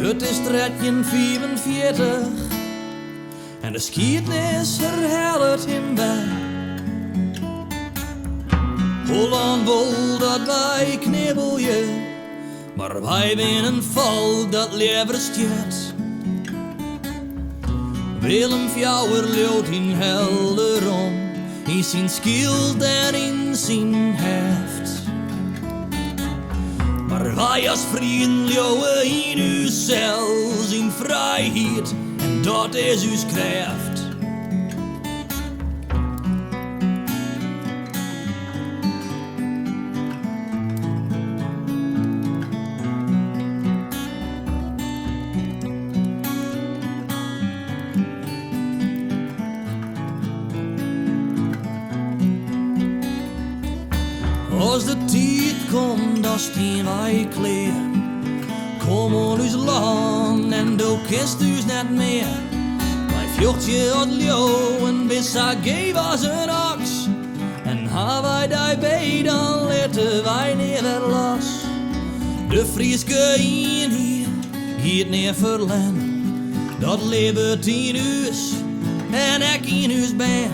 Het is 1344 en de geschiedenis herhaalt hem bij. Holland wil dat wij knibbelje, maar wij zijn een volk dat liever stiert. Willem Fjouwer loopt in helder om, in zijn schild en in zijn heft. Maar wij als vrienden leeuwen in u zelfs in vrijheid, en dat is uw kracht. Als de tijd komt, dan staan wij klaar. Kom on ons land en doe kist us net meer. Wij vjocht je het leeuw en bis hij geef als een aks. En ha wij daarbij, dan laten wij neer los. De Frieske in hier, giet neer verlen. Dat leeft in us en ik in us ben.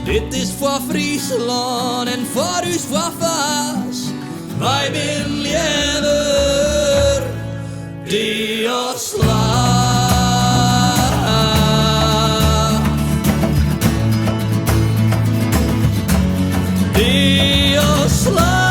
Dit is voor Friesland en voor us voor Vaas. Wij zijn liever die ons slaat. Die ons slaat.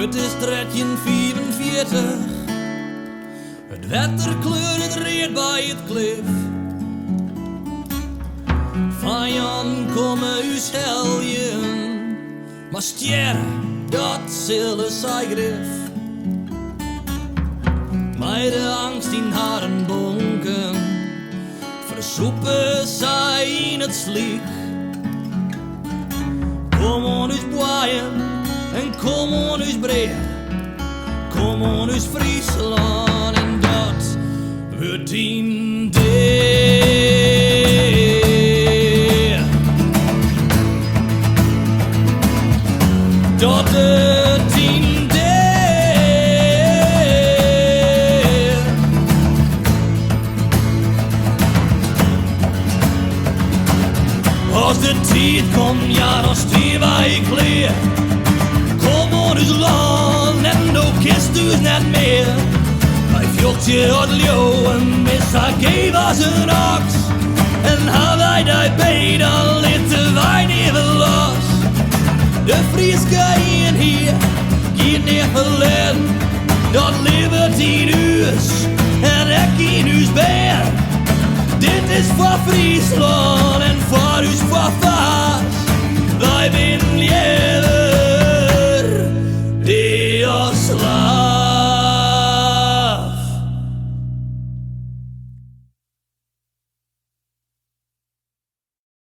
Het is 1344, het wetter kleurt reed bij het klif. Vijand komen us heljen, maar sterren, dat zullen zij grif. Bij de angst in haren bonken, versoepen zij in het sliek. Kom on us boeien. En kom on us breed, kom on us Friesland en dat wordt in deer. Dat wordt in deer. Als de tijd komt, ja dan staan wij klaar. Kom on ons land en doe kist us net meer. Wij vjocht je het leeuw en mis hij geef als een aks. En ha wij daarbij, dan laten wij neer los. De Frieske in hier, giet neer verleden. Dat leeft in us en ik in us ben. Dit is voor Friesland en voor us voor Vaas. Wij zijn liever die ons slaat.